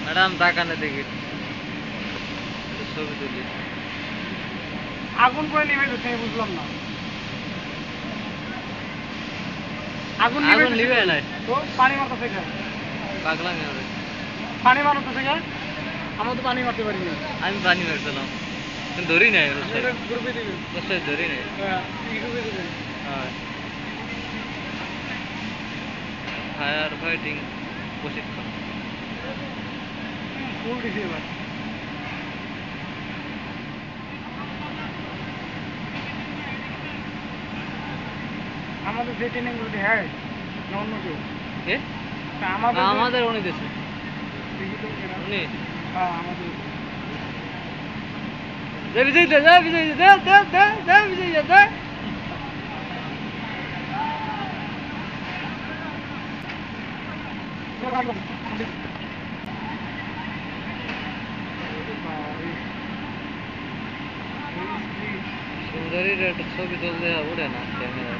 Madam তাকানে দেখি ছবি তুলি। আগুন করে নিবে তো তুমি বুঝলাম না। আগুন নিবে না তো পানি মারতেছে কেন? পাগলামি হবে। পানি মারতেছে কেন? আমরা তো পানি মারতে পারি না। আমি পানি মারছিলাম কিন্তু ধরি নাই গ্রুপে দিবে ধরি নাই। গ্রুপে দিবে। হ্যাঁ, ফায়ার ফাইটিং প্রশিক্ষণ। ফুল দিছে এবার। আমাদের যে ট্রেনিং গুলো হ্যাঁ না অন্য কেউ? আমাদের উনি দিছে। উনি হ্যাঁ আমাদের দে বিজয় দে, দে বিজয় দে, দে দে দে বিজয় দে। সুন্দরীর একটা ছবি তুলতে উঠে না ক্যামেরা।